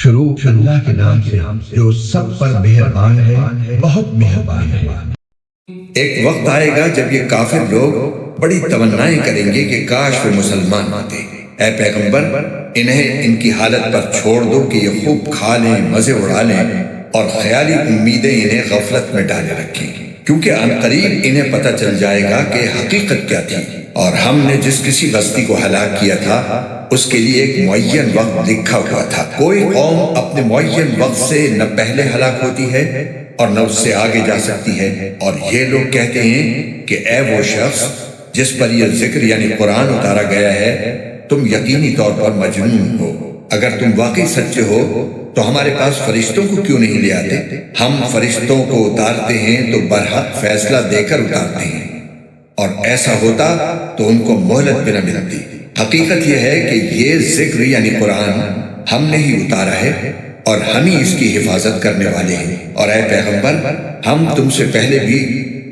شروع اللہ کے نام سے جو سب پر مہربان ہے، بہت مہربان ہے۔ ایک وقت آئے گا جب یہ کافر لوگ بڑی تمنائیں کریں گے کہ کاش وہ مسلمان ہوتے۔ اے پیغمبر، انہیں ان کی حالت پر چھوڑ دو کہ یہ خوب کھا لیں، مزے اڑا لیں اور خیالی امیدیں انہیں غفلت میں ڈالے رکھیں، کیونکہ عنقریب انہیں پتہ چل جائے گا کہ حقیقت کیا تھی۔ اور ہم نے جس کسی بستی کو ہلاک کیا تھا اس کے لیے ایک معین وقت لکھا ہوا تھا۔ کوئی قوم اپنے معین وقت سے نہ پہلے ہلاک ہوتی ہے اور نہ اس سے آگے جا سکتی ہے۔ اور یہ لوگ کہتے ہیں کہ اے وہ شخص جس پر یہ ذکر یعنی قرآن اتارا گیا ہے، تم یقینی طور پر مجنون ہو۔ اگر تم واقعی سچے ہو تو ہمارے پاس فرشتوں کو کیوں نہیں لے آتے؟ ہم فرشتوں کو اتارتے ہیں تو برحق فیصلہ دے کر اتارتے ہیں، اور ایسا ہوتا تو ان کو مہلت بھی نہ ملتی۔ حقیقت یہ ہے کہ یہ ذکر یعنی قرآن ہم نے ہی اتارا ہے اور ہم ہی اس کی حفاظت کرنے والے ہیں۔ اور اے پیغمبر، ہم تم سے پہلے بھی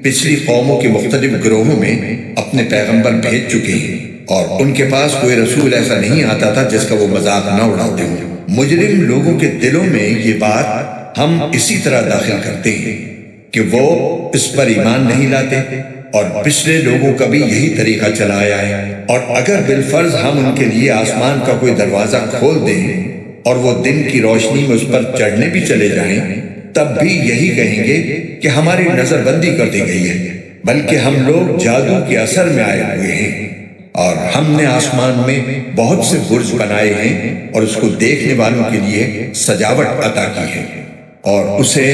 پچھلی قوموں کے مختلف گروہوں میں اپنے پیغمبر بھیج چکے ہیں، اور ان کے پاس کوئی رسول ایسا نہیں آتا تھا جس کا وہ مذاق نہ اڑاتے ہوں۔ مجرم لوگوں کے دلوں میں یہ بات ہم اسی طرح داخل کرتے ہیں کہ وہ اس پر ایمان نہیں لاتے، اور پچھلے لوگوں کا بھی یہی طریقہ چلا آیا ہے۔ اور اگر بالفرض ہم ان کے لیے آسمان کا کوئی دروازہ کھول دیں اور وہ دن کی روشنی میں اس پر چڑھنے بھی چلے جائیں، تب بھی یہی کہیں گے کہ ہماری نظر بندی کر دی گئی ہے، بلکہ ہم لوگ جادو کے اثر میں آئے ہوئے ہیں۔ اور ہم نے آسمان میں بہت سے برج بنائے ہیں اور اس کو دیکھنے والوں کے لیے سجاوٹ عطا کی ہے، اور اسے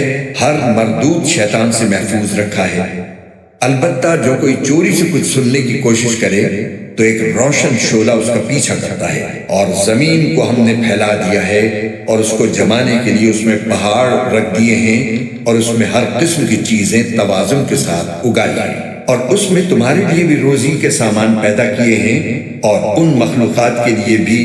ہر مردود شیطان سے محفوظ رکھا ہے۔ البتہ جو کوئی چوری سے کچھ سننے کی کوشش کرے تو ایک روشن شعلہ اس کا پیچھا کرتا ہے۔ اور زمین کو ہم نے پھیلا دیا ہے اور اس کو جمانے کے لیے اس میں پہاڑ رکھ دیے ہیں، اور اس میں ہر قسم کی چیزیں توازن کے ساتھ اگائی ہیں، اور اس میں تمہارے لیے بھی روزی کے سامان پیدا کیے ہیں، اور ان مخلوقات کے لیے بھی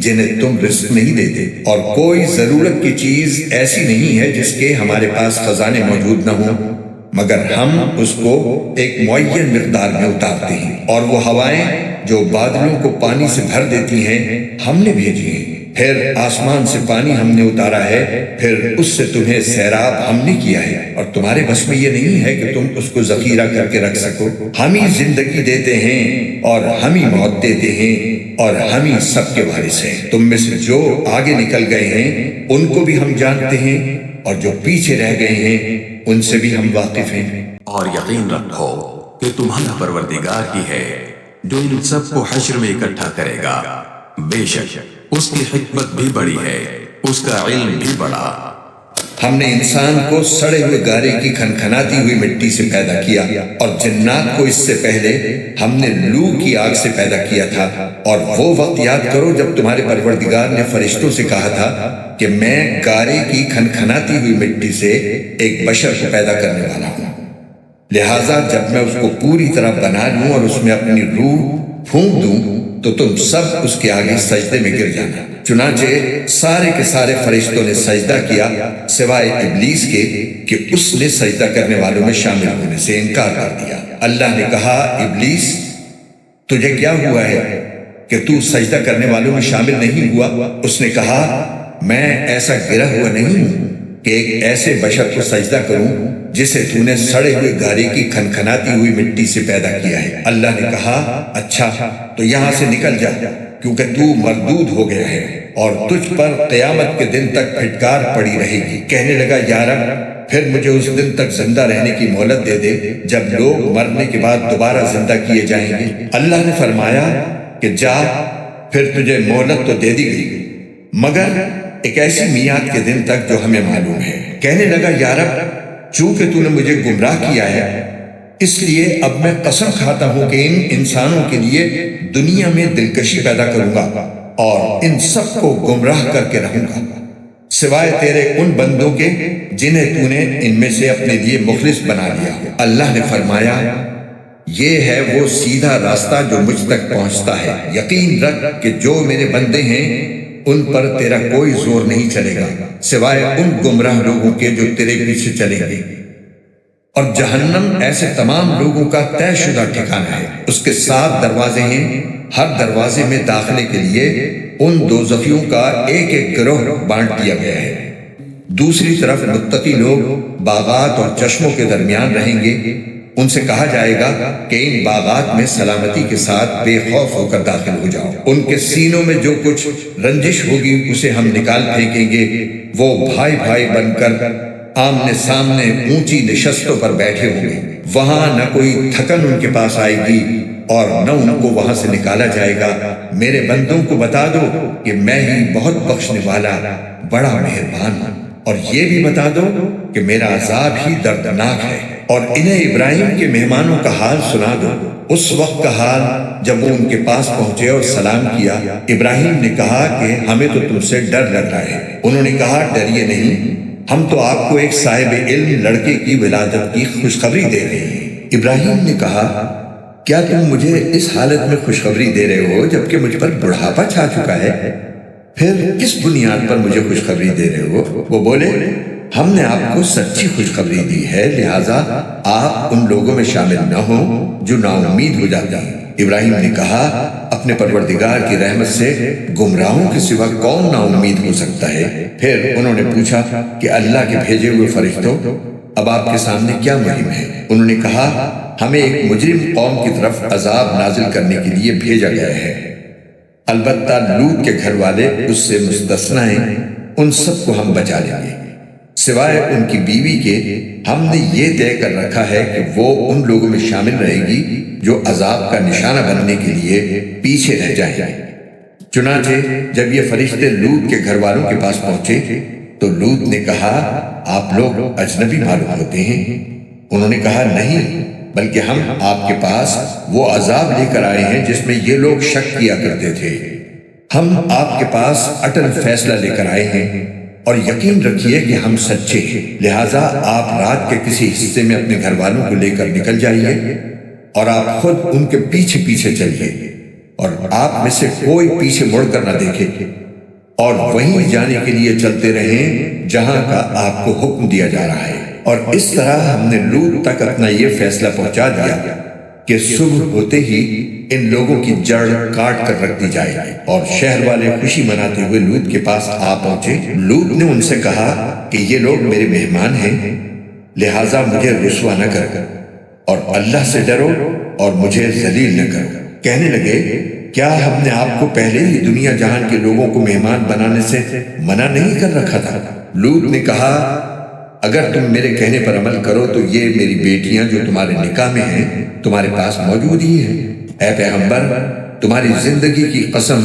جنہیں تم رزق نہیں دیتے۔ اور کوئی ضرورت کی چیز ایسی نہیں ہے جس کے ہمارے پاس خزانے موجود نہ ہوں، مگر ہم اس کو ایک معین مقدار میں اتارتے ہیں۔ اور وہ ہوائیں جو بادلوں کو پانی سے بھر دیتی ہیں ہم نے بھیجی ہیں۔ پھر آسمان سے پانی ہم نے اتارا ہے، پھر اس سے تمہیں سیراب ہم نے کیا ہے، اور تمہارے بس میں یہ نہیں ہے کہ تم اس کو ذخیرہ کر کے رکھ سکو۔ ہم ہی زندگی دیتے ہیں اور ہم ہی موت دیتے ہیں، اور ہم ہی سب کے وارث ہیں۔ تم میں سے جو آگے نکل گئے ہیں ان کو بھی ہم جانتے ہیں، اور جو پیچھے رہ گئے ہیں ان سے بھی ہم واقف ہیں۔ اور یقین رکھو کہ تمہارا پروردگار ہی ہے جو ان سب کو حشر میں اکٹھا کرے گا۔ بے شک اس کی حکمت بھی بڑی ہے، اس کا علم بھی بڑا۔ ہم نے انسان کو سڑے ہوئے گارے کی کھنکھناتی ہوئی مٹی سے پیدا کیا، اور جنات کو اس سے پہلے ہم نے لو کی آگ سے پیدا کیا تھا۔ اور وہ وقت یاد کرو جب تمہارے پروردگار نے فرشتوں سے کہا تھا کہ میں گارے کی کھنکھناتی ہوئی مٹی سے ایک بشر کو پیدا کرنے والا ہوں، لہٰذا جب میں اس کو پوری طرح بنا لوں اور اس میں اپنی روح پھونک دوں تو تم سب اس کے آگے سجدے میں گر جانا۔ چنانچہ سارے کے سارے فرشتوں نے سجدہ کیا سوائے ابلیس کے کہ اس نے سجدہ کرنے والوں میں شامل ہونے سے انکار کر دیا۔ اللہ نے کہا، ابلیس تجھے کیا ہوا ہے کہ تو سجدہ کرنے والوں میں شامل نہیں ہوا؟ اس نے کہا، میں ایسا گرا ہوا نہیں ہوں کہ ایک ایسے بشر کو سجدہ کروں جسے تو نے سڑے ہوئے گارے کی کھنکھناتی ہوئی مٹی سے پیدا کیا ہے۔ اللہ نے کہا، اچھا تو یہاں سے نکل جا، کیونکہ تو مردود ہو گیا ہے اور تجھ پر قیامت کے دن تک پھٹکار پڑی رہے گی۔ کہنے لگا، یا رب پھر مجھے اس دن تک زندہ رہنے کی مہلت دے دے جب لوگ مرنے کے بعد دوبارہ زندہ کیے جائیں گے۔ اللہ نے فرمایا کہ جا، پھر تجھے مہلت تو دے دی گئی، مگر ایک ایسی میعاد کے دن تک جو ہمیں معلوم ہے۔ کہنے لگا، یا رب چونکہ تو نے مجھے گمراہ کیا ہے، اس لیے اب میں قسم کھاتا ہوں کہ ان انسانوں کے لیے دنیا میں دلکشی پیدا کروں گا اور ان سب کو گمراہ کر کے رہوں گا، سوائے تیرے ان بندوں کے جنہیں تو نے ان میں سے اپنے لیے مخلص بنا لیا۔ اللہ نے فرمایا، یہ ہے وہ سیدھا راستہ جو مجھ تک پہنچتا ہے۔ یقین رکھ کہ جو میرے بندے ہیں ان پر تیرا کوئی زور نہیں چلے گا، سوائے ان گمراہ لوگوں کے جو تیرے پیچھے چلیں گے۔ اور جہنم ایسے تمام لوگوں کا طے شدہ ٹھکانہ ہے۔ اس کے 7 دروازے ہیں، ہر دروازے میں داخلے کے لیے ان دوزخیوں کا ایک ایک گروہ بانٹ دیا گیا ہے۔ دوسری طرف متقی لوگ باغات اور چشموں کے درمیان رہیں گے۔ ان سے کہا جائے گا کہ ان باغات میں سلامتی کے ساتھ بے خوف ہو کر داخل ہو جاؤ۔ ان کے سینوں میں جو کچھ رنجش ہوگی اسے ہم نکال پھینکیں گے۔ وہ بھائی بھائی بن کر آمنے سامنے اونچی نشستوں پر بیٹھے ہوں گے۔ وہاں نہ کوئی تھکن ان کے پاس آئے گی اور نہ ان کو وہاں سے نکالا جائے گا۔ میرے بندوں کو بتا دو کہ میں ہی بہت بخشنے والا بڑا مہربان ہوں، اور یہ بھی بتا دو کہ میرا عذاب ہی دردناک ہے۔ اور انہیں ابراہیم کے مہمانوں کا حال سنا دو، اس وقت کا حال جب وہ ان کے پاس پہنچے اور سلام کیا۔ ابراہیم نے کہا کہ ہمیں تو تم سے ڈر لگ رہا ہے۔ انہوں نے کہا ڈریے نہیں، ہم تو آپ کو ایک صاحب علم لڑکے کی ولادت کی خوشخبری دے رہے ہیں۔ ابراہیم نے کہا کیا تم مجھے اس حالت میں خوشخبری دے رہے ہو جبکہ مجھ پر بڑھاپا چھا چکا ہے؟ پھر کس بنیاد پر مجھے خوشخبری دے رہے ہو؟ وہ بولے ہم نے آپ کو سچی خوشخبری دی ہے، لہٰذا آپ ان لوگوں میں شامل نہ ہوں جو نا امید ہو جاتے ہیں۔ ابراہیم نے کہا اپنے پروردگار کی رحمت سے گمراہوں کے سوا کون نا امید ہو سکتا ہے؟ پھر انہوں نے پوچھا کہ اللہ کے بھیجے ہوئے فرشتوں، اب آپ کے سامنے کیا مہم ہے؟ انہوں نے کہا ہمیں ایک مجرم قوم کی طرف عذاب نازل کرنے کے لیے بھیجا گیا ہے، البتہ لوط کے گھر والے اس سے مستثنی ہیں، ان سب کو ہم بچا لیں گے سوائے ان کی بیوی کے۔ ہم نے یہ طے کر رکھا ہے کہ وہ ان لوگوں میں شامل رہے گی جو عذاب کا نشانہ بننے کے لیے پیچھے رہ جائیں گے۔ چنانچہ جب یہ فرشتے لوط کے گھر والوں کے پاس پہنچے تو لوط نے کہا آپ لوگ اجنبی معلوم ہوتے ہیں۔ انہوں نے کہا نہیں، بلکہ ہم آپ کے پاس وہ عذاب لے کر آئے ہیں جس میں یہ لوگ شک کیا کرتے تھے۔ ہم آپ کے پاس اٹل فیصلہ لے کر آئے ہیں، اور یقین رکھیے کہ ہم سچے ہیں، لہٰذا آپ رات کے کسی حصے میں اپنے گھر والوں کو لے کر نکل جائیے اور آپ خود ان کے پیچھے پیچھے چلیے، اور آپ میں سے کوئی پیچھے مڑ کر نہ دیکھے، اور وہیں جانے کے لیے چلتے رہیں جہاں کا آپ کو حکم دیا جا رہا ہے۔ اور اس طرح ہم نے لوط تک اپنا یہ فیصلہ پہنچا دیا کہ صبح ہوتے ہی ان لوگوں کی جڑ کاٹ کر رکھ دی جائے۔ اور شہر والے خوشی مناتے ہوئے لوط کے پاس آ پہنچے۔ لوط نے ان سے کہا کہ یہ لوگ میرے مہمان ہیں، لہٰذا مجھے رسوا نہ کرو، اور اللہ سے ڈرو اور مجھے ذلیل نہ کرو۔ کہنے لگے کیا ہم نے آپ کو پہلے ہی دنیا جہان کے لوگوں کو مہمان بنانے سے منع نہیں کر رکھا تھا؟ لوط نے کہا اگر تم میرے کہنے پر عمل کرو تو یہ میری بیٹیاں جو تمہارے نکاح میں ہیں تمہارے پاس موجود ہی ہیں۔ اے پیغمبر، تمہاری زندگی کی قسم،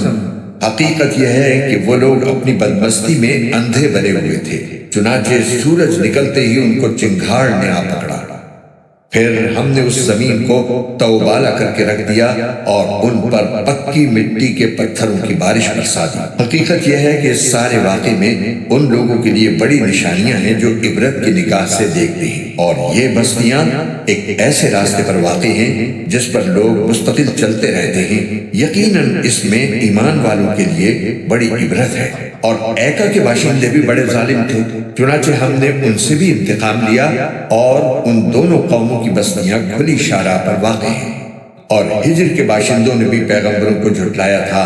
حقیقت یہ ہے کہ وہ لوگ اپنی بدمستی میں اندھے بنے ہوئے تھے، چنانچہ سورج نکلتے ہی ان کو چنگھاڑ نے آ پکڑا۔ پھر ہم نے اس زمین کو توبالا کر کے رکھ دیا اور ان پر پکی مٹی کے پتھروں کی بارش برسا دی۔ حقیقت یہ ہے کہ اس سارے واقعے میں ان لوگوں کے لیے بڑی نشانیاں ہیں جو عبرت کی نگاہ سے دیکھتے ہیں، اور یہ بستیاں ایک ایسے راستے پر واقع ہیں جس پر لوگ مستقل چلتے رہتے ہیں۔ یقیناً اس میں ایمان والوں کے لیے بڑی عبرت ہے۔ اور ایکا کے باشندے بھی بڑے ظالم تھے، چنانچہ ہم نے ان سے بھی انتقام لیا، اور ان دونوں قوموں کی بستیاں کھلی شارع پر واقع ہیں۔ اور ہجر کے باشندوں نے بھی پیغمبروں کو جھٹلایا تھا،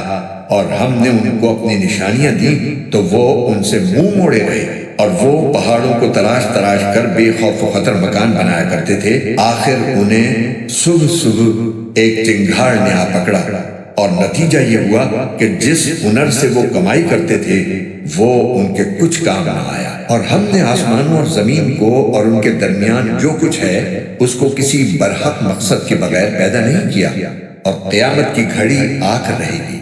اور ہم نے ان کو اپنی نشانیاں دی تو وہ ان سے منہ موڑے رہے، اور وہ پہاڑوں کو تراش تراش کر بے خوف و خطر مکان بنایا کرتے تھے۔ آخر انہیں صبح صبح ایک چنگھاڑ نے آ پکڑا، اور نتیجہ یہ ہوا کہ جس ہنر سے وہ کمائی کرتے تھے وہ ان کے کچھ کام نہ آیا۔ اور ہم نے آسمانوں اور زمین کو اور ان کے درمیان جو کچھ ہے اس کو کسی برحق مقصد کے بغیر پیدا نہیں کیا، اور قیامت کی گھڑی آ کر رہے گی۔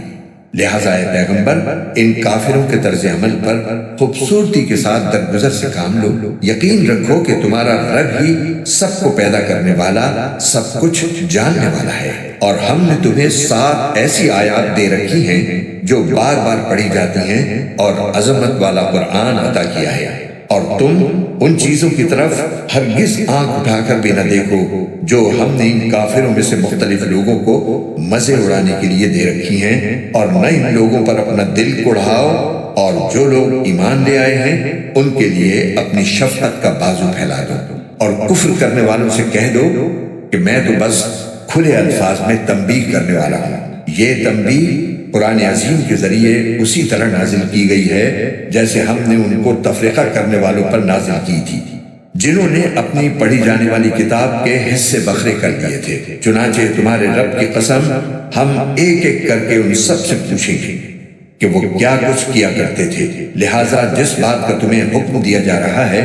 لہٰذا اے پیغمبر، ان کافروں کے طرز عمل پر خوبصورتی کے ساتھ درگزر سے کام لو۔ یقین رکھو کہ تمہارا رب ہی سب کو پیدا کرنے والا، سب کچھ جاننے والا ہے۔ اور ہم نے تمہیں 7 ایسی آیات دے رکھی ہیں جو بار بار پڑھی جاتی ہیں، اور عظمت والا قرآن عطا کیا ہے، اور تم ان چیزوں کی طرف ہرگز آنکھ اٹھا کر بھی نہ دیکھو جو ہم نے ان کافروں میں سے مختلف لوگوں کو مزے اڑانے کے لیے دے رکھی ہیں، اور نہ ان لوگوں پر اپنا دل کڑھاؤ، اور جو لوگ ایمان لے آئے ہیں ان کے لیے اپنی شفقت کا بازو پھیلا دو۔ اور کفر کرنے والوں سے کہہ دو کہ میں تو بس کھلے الفاظ میں تنبیہ کرنے والا ہوں۔ یہ تنبیہ قرآن عظیم کے ذریعے اسی طرح نازل کی گئی ہے جیسے ہم نے ان کو تفریقہ کرنے والوں پر نازل کی تھی، جنہوں نے اپنی پڑھی جانے والی کتاب کے حصے بکھرے کر دیے تھے۔ چنانچہ تمہارے رب کی قسم ہم ایک ایک کر کے ان سب سے پوچھیں گے کہ وہ کیا کچھ کیا کرتے تھے، لہٰذا جس بات کا تمہیں حکم دیا جا رہا ہے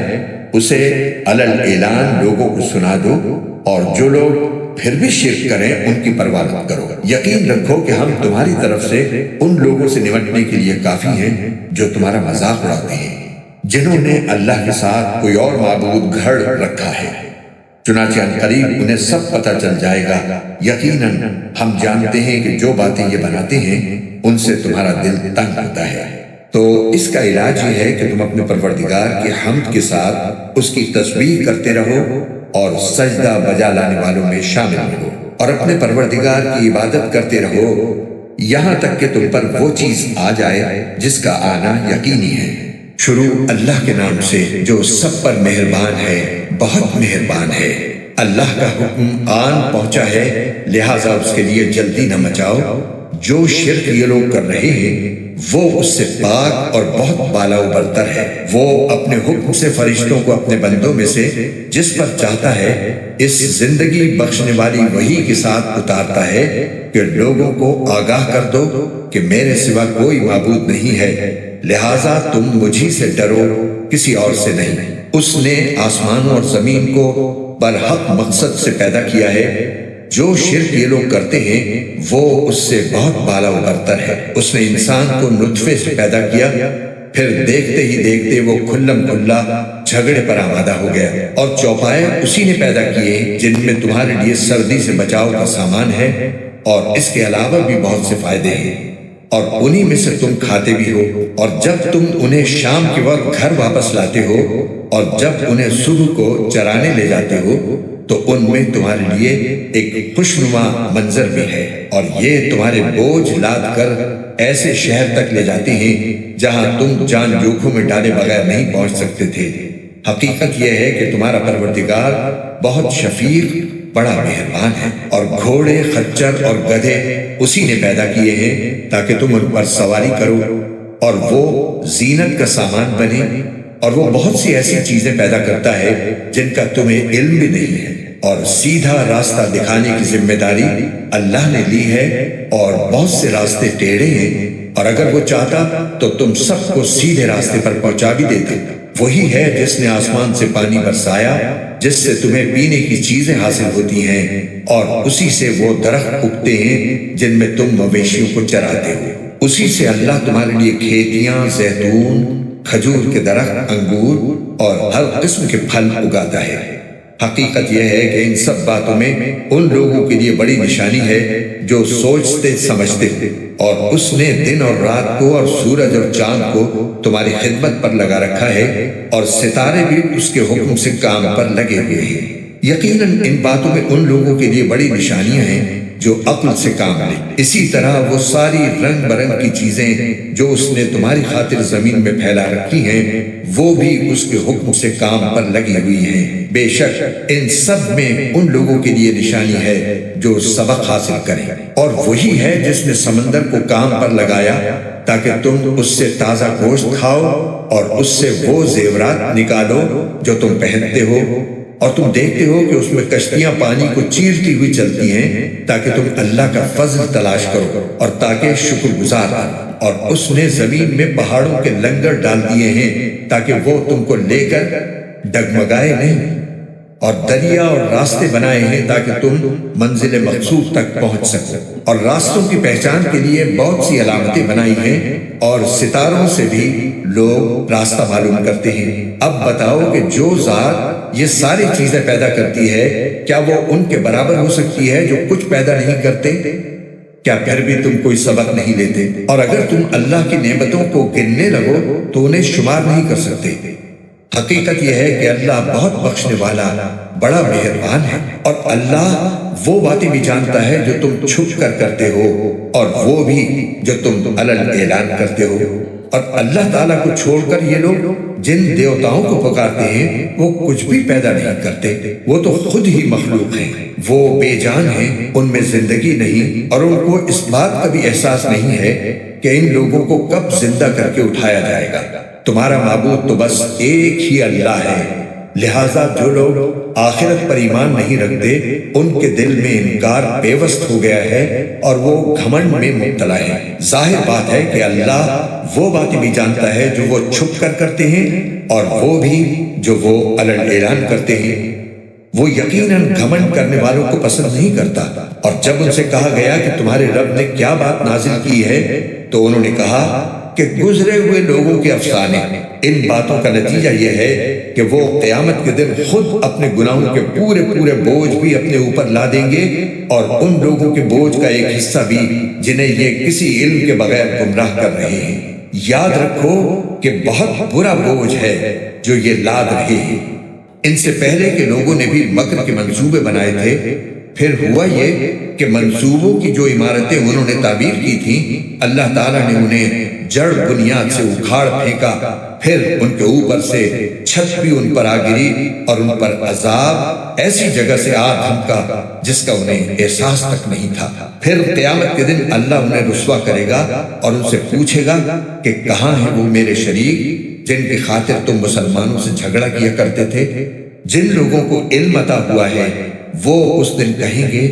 اسے علل اعلان لوگوں کو سنا دو، اور جو لوگ پھر بھی شرک کریں ان کی پرواہ مت کرو۔ یقین رکھو کہ ہم تمہاری طرف سے ان لوگوں سے نمٹنے کے لیے کافی ہیں جو تمہارا مذاق اڑاتے ہیں، جنہوں نے اللہ کے ساتھ کوئی اور معبود گھڑ رکھا ہے۔ چنانچہ عنقریب انہیں سب پتہ چل جائے گا۔ یقیناً ہم جانتے ہیں کہ جو باتیں یہ بناتے ہیں ان سے تمہارا دل تنگ ہوتا ہے۔ تو اس کا علاج یہ ہے کہ تم اپنے پروردگار کی حمد کے ساتھ اس کی تسبیح کرتے رہو اور سجدہ بجا لانے والوں میں شامل ہو، اور اپنے پروردگار کی عبادت کرتے رہو یہاں تک کہ تم پر وہ چیز آ جائے جس کا آنا یقینی ہے۔ شروع اللہ کے نام سے جو سب پر مہربان ہے، بہت مہربان ہے۔ اللہ کا حکم آن پہنچا ہے، لہٰذا اس کے لیے جلدی نہ مچاؤ۔ جو شرک یہ لوگ کر رہے ہیں وہ اس سے پاک اور بہت بالا و برتر ہے۔ وہ اپنے حکم سے فرشتوں کو اپنے بندوں میں سے جس پر چاہتا ہے اس زندگی بخشنے والی وحی کے ساتھ اتارتا ہے کہ لوگوں کو آگاہ کر دو کہ میرے سوا کوئی معبود نہیں ہے، لہٰذا تم مجھی سے ڈرو، کسی اور سے نہیں۔ اس نے آسمانوں اور زمین کو برحق مقصد سے پیدا کیا ہے۔ جو شرک یہ لوگ کرتے ہیں وہ اس سے بہت بالا و برتر ہے۔ اس نے انسان کو نطفے سے پیدا کیا، پھر دیکھتے ہی دیکھتے وہ کھلم کھلا جھگڑے پر آمادہ ہو گیا، اور چوپائے اسی نے پیدا کیے جن میں تمہارے لیے سردی سے بچاؤ کا سامان ہے، اور اس کے علاوہ بھی بہت سے فائدے ہیں، اور انہی میں سے تم کھاتے بھی ہو۔ اور جب تم انہیں شام کے وقت گھر واپس لاتے ہو اور جب انہیں صبح کو چرانے لے جاتے ہو تو ان میں تمہارے لیے ایک خوشنما منظر بھی ہے، اور یہ تمہارے بوجھ لاد کر ایسے شہر تک لے جاتے ہیں جہاں تم جان جوکھوں میں ڈالے بغیر نہیں پہنچ سکتے تھے۔ حقیقت یہ ہے کہ تمہارا پروردگار بہت شفیق، بڑا مہربان ہے، اور گھوڑے، خچر اور گدھے اسی نے پیدا کیے ہیں تاکہ تم ان پر سواری کرو، اور وہ زینت کا سامان بنے، اور وہ بہت سی ایسی چیزیں پیدا کرتا ہے جن کا تمہیں علم بھی نہیں ہے، اور سیدھا راستہ دکھانے کی ذمہ داری اللہ نے لی ہے، اور بہت سے راستے ٹیڑھے ہیں، اور اگر وہ چاہتا تو تم سب کو سیدھے راستے پر پہنچا بھی دیتے۔ وہی ہے جس نے آسمان سے پانی برسایا جس سے تمہیں پینے کی چیزیں حاصل ہوتی ہیں، اور اسی سے وہ درخت اگتے ہیں جن میں تم مویشیوں کو چراتے ہو۔ اسی سے اللہ تمہارے لیے کھیتیاں، زیتون، کھجور کے درخت، انگور اور ہر قسم کے پھل اگاتا ہے۔ حقیقت یہ ہے کہ ان سب باتوں میں ان لوگوں کے لیے بڑی نشانی ہے جو سوچتے سمجھتے ہیں، اور اس نے دن اور رات کو اور سورج اور چاند کو تمہاری خدمت پر لگا رکھا ہے، اور ستارے بھی اس کے حکم سے کام پر لگے ہوئے ہیں۔ یقیناً ان باتوں میں ان لوگوں کے لیے بڑی نشانیاں ہیں جو عقل سے کام لیں۔ اسی طرح وہ ساری رنگ برنگ کی چیزیں جو اس نے تمہاری خاطر زمین میں پھیلا رکھی ہیں وہ بھی اس کے حکم سے کام پر لگی ہوئی ہیں۔ بے شک ان سب میں ان لوگوں کے لیے نشانی ہے جو سبق حاصل کریں، اور وہی ہے جس نے سمندر کو کام پر لگایا تاکہ تم اس سے تازہ گوشت کھاؤ اور اس سے وہ زیورات نکالو جو تم پہنتے ہو، اور تم دیکھتے ہو کہ اس میں کشتیاں پانی کو چیرتی ہوئی چلتی ہیں تاکہ تم اللہ کا فضل تلاش کرو اور تاکہ شکر گزار بنو۔ اور اس نے زمین میں پہاڑوں کے لنگر ڈال دیے ہیں تاکہ وہ تم کو لے کر ڈگمگائے نہیں، اور دریا اور راستے بنائے ہیں تاکہ تم منزل مقصود تک پہنچ سکو، اور راستوں کی پہچان کے لیے بہت سی علامتیں بنائی ہیں، اور ستاروں سے بھی لوگ راستہ معلوم کرتے ہیں۔ اب بتاؤ کہ جو ذات یہ ساری چیزیں پیدا کرتی ہے کیا وہ ان کے برابر ہو سکتی ہے جو کچھ پیدا نہیں کرتے؟ کیا پھر بھی تم کوئی سبق نہیں لیتے؟ اور اگر تم اللہ کی نعمتوں کو گننے لگو تو انہیں شمار نہیں کر سکتے۔ حقیقت یہ ہے کہ اللہ بہت بخشنے والا، بڑا مہربان ہے، اور اللہ وہ باتیں بھی جانتا ہے جو تم چھپ کر کرتے ہو اور وہ بھی جو تم علن اعلان کرتے ہو۔ اور اللہ تعالیٰ کو چھوڑ کر یہ لوگ جن دیوتاؤں کو پکارتے ہیں وہ کچھ بھی پیدا نہیں کرتے، وہ تو خود ہی مخلوق ہیں، وہ بے جان ہیں، ان میں زندگی نہیں، اور ان کو اس بات کا بھی احساس نہیں ہے کہ ان لوگوں کو کب زندہ کر کے اٹھایا جائے گا۔ تمہارا معبود تو بس ایک ہی اللہ ہے، لہٰذا جو لوگ آخرت پر ایمان نہیں رکھتے ان کے دل میں انکار پیوست ہو گیا ہے اور وہ گھمنڈ میں مبتلا ہے۔ ظاہر بات ہے کہ اللہ وہ باتیں بھی جانتا ہے جو وہ چھپ کر کرتے ہیں اور وہ بھی جو وہ علن اعلان کرتے ہیں۔ وہ یقیناً گھمنڈ کرنے والوں کو پسند نہیں کرتا۔ اور جب ان سے کہا گیا کہ تمہارے رب نے کیا بات نازل کی ہے تو انہوں نے کہا کہ گزرے ہوئے لوگوں کے افسانے۔ ان باتوں کا نتیجہ یہ ہے کہ وہ قیامت کے دن خود اپنے گناہوں کے پورے بوجھ بھی اپنے اوپر لا دیں گے، اور ان لوگوں کے بوجھ کا ایک حصہ بھی جنہیں یہ کسی علم کے بغیر گمراہ کر رہے ہیں۔ یاد رکھو کہ بہت برا بوجھ ہے جو یہ لاد رہے ہیں۔ ان سے پہلے کے لوگوں نے بھی مکر کے منصوبے بنائے تھے، پھر ہوا یہ کہ منصوبوں کی جو عمارتیں انہوں نے تعبیر کی تھیں اللہ تعالیٰ نے انہیں جڑ بنیاد سے اکھاڑ پھینکا، پھر ان کے اوپر سے چھت بھی ان پر آ گری اور ان پر عذاب ایسی جگہ سے آ دھمکا جس کا انہیں احساس تک نہیں تھا۔ پھر قیامت کے دن اللہ انہیں رسوا کرے گا اور ان سے پوچھے گا کہ کہاں ہیں وہ میرے شریک جن کی خاطر تم مسلمانوں سے جھگڑا کیا کرتے تھے؟ جن لوگوں کو علم عطا ہوا ہے وہ اس دن کہیں گے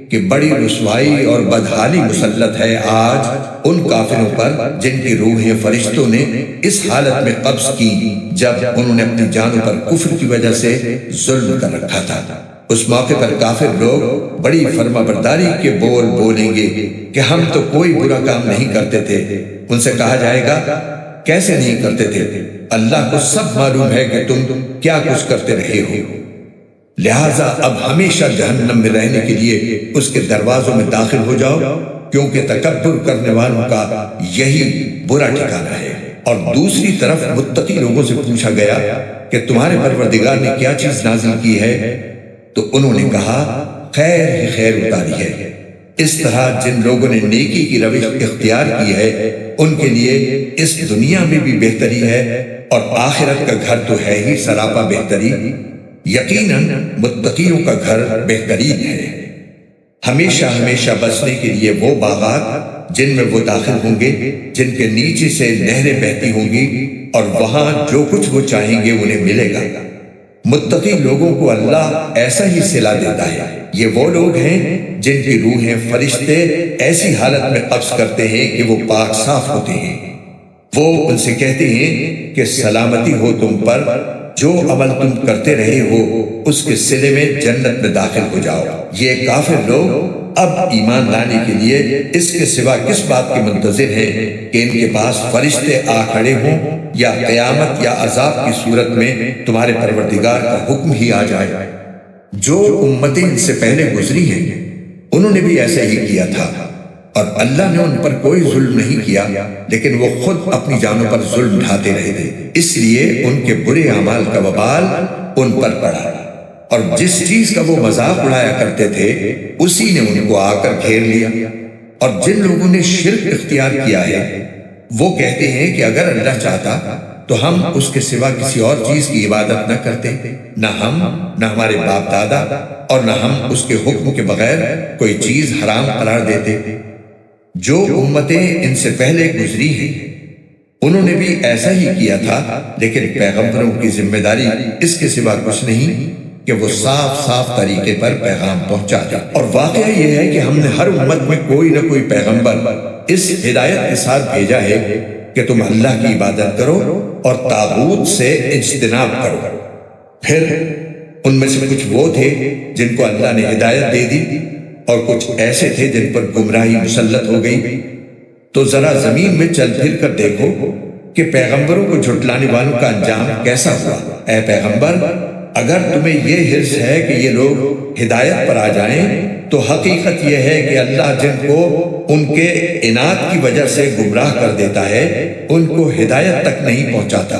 کہ بڑی رسوائی اور بدحالی مسلط ہے آج ان کافروں پر جن کی روحیں فرشتوں نے اس حالت میں قبض کی جب انہوں نے اپنی جانوں پر کفر کی وجہ سے ظلم کر رکھا تھا۔ اس موقع پر کافر لوگ بڑی فرما برداری کے بول بولیں گے کہ ہم تو کوئی برا کام نہیں کرتے تھے۔ ان سے کہا جائے گا کیسے نہیں کرتے تھے؟ اللہ کو سب معلوم ہے کہ تم کیا کچھ کرتے رہے ہو، لہٰذا اب ہمیشہ جہنم میں رہنے کے لیے اس کے دروازوں میں داخل ہو جاؤ، کیونکہ تکبر کرنے والوں کا یہی برا ٹھکانہ ہے۔ اور دوسری طرف متقی لوگوں سے پوچھا گیا کہ تمہارے پروردگار نے کیا چیز نازل کی ہے تو انہوں نے کہا خیر ہی خیر اتاری ہے۔ اس طرح جن لوگوں نے نیکی کی روش اختیار کی ہے ان کے لیے اس دنیا میں بھی بہتری ہے اور آخرت کا گھر تو ہے ہی سراپا بہتری۔ یقیناً متقیوں کا گھر بہترین ہے، ہمیشہ ہمیشہ بسنے کے لیے وہ باغات جن میں وہ داخل ہوں گے جن کے نیچے سے نہریں بہتی ہوں گی، اور وہاں جو کچھ وہ چاہیں گے انہیں ملے گا۔ متقی لوگوں کو اللہ ایسا ہی صلہ دیتا ہے۔ یہ وہ لوگ ہیں جن کی روحیں فرشتے ایسی حالت میں قبض کرتے ہیں کہ وہ پاک صاف ہوتے ہیں۔ وہ ان سے کہتے ہیں کہ سلامتی ہو تم پر، جو عمل تم کرتے رہے ہو اس کے صلے میں جنت میں داخل ہو جاؤ۔ یہ کافر لوگ اب ایمان لانے کے لیے اس کے سوا کس بات کے منتظر ہیں کہ ان کے پاس فرشتے آ کھڑے ہوں یا قیامت یا عذاب کی صورت میں تمہارے پروردگار کا حکم ہی آ جائے۔ جو امتیں ان سے پہلے گزری ہیں انہوں نے بھی ایسا ہی کیا تھا، اور اللہ نے ان پر کوئی ظلم نہیں کیا، لیکن وہ خود اپنی جانوں پر ظلم ڈھاتے رہے تھے، اس لیے ان کے برے اعمال کا وبال ان پر پڑا۔ اور جس چیز کا وہ مذاق اڑایا کرتے تھے اسی نے ان کو آ کر گھیر لیا۔ اور جن لوگوں نے شرک اختیار کیا ہے وہ کہتے ہیں کہ اگر اللہ چاہتا تو ہم اس کے سوا کسی اور چیز کی عبادت نہ کرتے، نہ ہم نہ ہمارے باپ دادا، اور نہ ہم اس کے حکم کے بغیر کوئی چیز حرام قرار دیتے۔ جو امتیں ان سے پہلے گزری ہیں انہوں نے بھی ایسا ہی کیا تھا، لیکن پیغمبروں کی ذمہ داری اس کے سوا کچھ نہیں کہ وہ صاف طریقے پر پیغام پہنچا دیں۔ اور واقعہ یہ ہے کہ ہم نے ہر امت میں کوئی نہ کوئی پیغمبر اس ہدایت کے ساتھ بھیجا ہے کہ تم اللہ کی عبادت کرو اور طاغوت سے اجتناب کرو۔ پھر ان میں سے کچھ وہ تھے جن کو اللہ نے ہدایت دے دی، اور کچھ ایسے تھے جن پر گمراہی مسلط ہو گئی۔ تو ذرا زمین میں چل پھر کر دیکھو کہ پیغمبروں کو جھٹلانے والوں کا انجام کیسا ہوا۔ اے پیغمبر، اگر تمہیں یہ حرص ہے کہ یہ لوگ ہدایت پر آ جائیں تو حقیقت یہ ہے کہ اللہ جن کو ان کے عناد کی وجہ سے گمراہ کر دیتا ہے ان کو ہدایت تک نہیں پہنچاتا،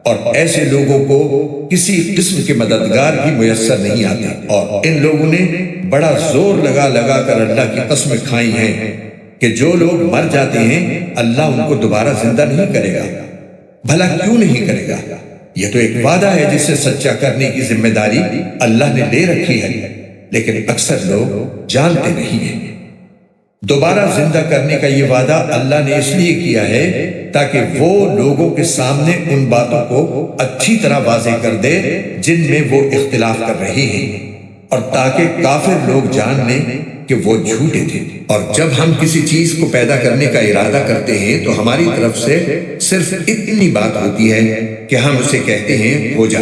اور ایسے لوگوں کو کسی قسم کے مددگار بھی میسر نہیں آتے۔ اور ان لوگوں نے بڑا زور لگا کر اللہ کی قسمیں کھائی ہیں کہ جو لوگ مر جاتے ہیں اللہ ان کو دوبارہ زندہ نہیں کرے گا؟ بھلا کیوں نہیں کرے گا؟ یہ تو ایک وعدہ ہے جسے سچا کرنے کی ذمہ داری اللہ نے لے رکھی ہے، لیکن اکثر لوگ جانتے نہیں ہیں۔ دوبارہ زندہ کرنے کا یہ وعدہ اللہ نے اس لیے کیا ہے تاکہ وہ لوگوں کے سامنے ان باتوں کو اچھی طرح واضح کر دے جن میں وہ اختلاف کر رہے ہیں، اور تاکہ کافر لوگ جان لیں کہ وہ جھوٹے تھے۔ اور جب ہم کسی چیز کو پیدا کرنے کا ارادہ کرتے ہیں تو ہماری طرف سے صرف اتنی بات ہوتی ہے کہ ہم اسے کہتے ہیں ہو جا،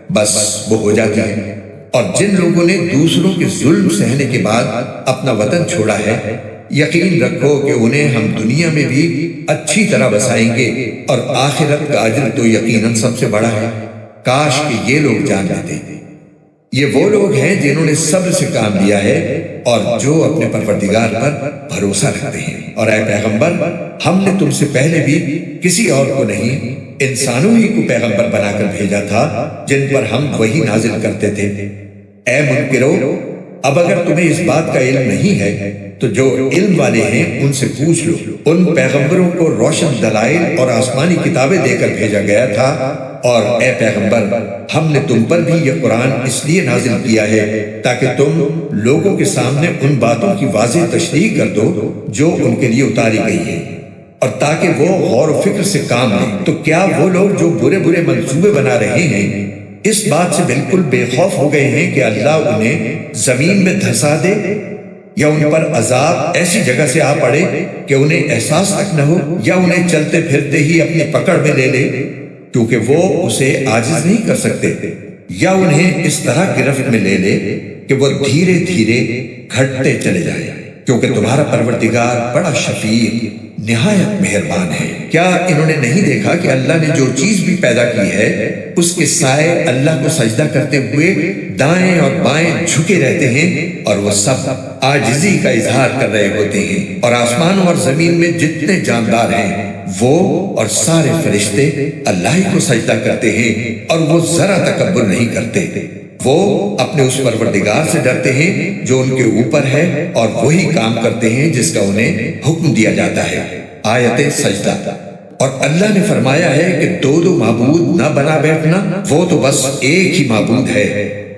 بس وہ ہو جاتی ہے۔ اور جن لوگوں نے دوسروں کے ظلم سہنے کے بعد اپنا وطن چھوڑا ہے، یقین رکھو کہ انہیں ہم دنیا میں بھی اچھی طرح بسائیں گے، اور آخرت کا اجر تو یقیناً سب سے بڑا ہے۔ کاش کہ یہ لوگ جان لیتے۔ یہ وہ لوگ ہیں جنہوں نے صبر سے کام لیا ہے اور جو اپنے پروردگار پر بھروسہ رکھتے ہیں۔ اور اے پیغمبر، ہم نے تم سے پہلے بھی کسی اور کو نہیں، انسانوں ہی کو پیغمبر بنا کر بھیجا تھا جن پر ہم وحی نازل کرتے تھے۔ اے منکرو، اب اگر تمہیں اس بات کا علم نہیں ہے تو جو علم والے ہیں ان سے پوچھ لو۔ ان پیغمبروں کو روشن دلائل اور آسمانی کتابیں دے کر بھیجا گیا تھا، اور اے پیغمبر، ہم نے تم پر بھی یہ قرآن اس لیے نازل کیا ہے تاکہ تم لوگوں کے سامنے ان باتوں کی واضح تشریح کر دو جو ان کے لیے اتاری گئی ہے، اور تاکہ وہ غور و فکر سے کام لیں۔ تو کیا وہ لوگ جو برے برے منصوبے بنا رہے ہیں اس بات سے بالکل بے خوف ہو گئے ہیں کہ اللہ انہیں زمین میں دھسا دے، یا ان پر عذاب ایسی جگہ سے آ پڑے کہ انہیں احساس تک نہ ہو، یا انہیں چلتے پھرتے ہی اپنی پکڑ میں لے لے کیونکہ وہ اسے عاجز نہیں کر سکتے، یا انہیں اس طرح گرفت میں لے لے کہ وہ دھیرے دھیرے گھٹتے چلے جائیں، کیونکہ تمہارا پروردگار بڑا شفیق نہایت مہربان ہے۔ کیا انہوں نے نہیں دیکھا کہ اللہ نے جو چیز بھی پیدا کی ہے اس کے سائے اللہ کو سجدہ کرتے ہوئے دائیں اور بائیں جھکے رہتے ہیں، اور وہ سب عاجزی کا اظہار کر رہے ہوتے ہیں۔ اور آسمانوں اور زمین میں جتنے جاندار ہیں وہ اور سارے فرشتے اللہ ہی کو سجدہ کرتے ہیں، اور وہ ذرا تکبر نہیں کرتے۔ وہ اپنے اس پروردگار سے ڈرتے ہیں جو ان کے اوپر ہے، اور وہی کام کرتے ہیں جس کا انہیں حکم دیا جاتا ہے۔ آیت سجدہ۔ اور اللہ نے فرمایا ہے کہ دو دو معبود نہ بنا بیٹھنا، وہ تو بس ایک ہی معبود ہے،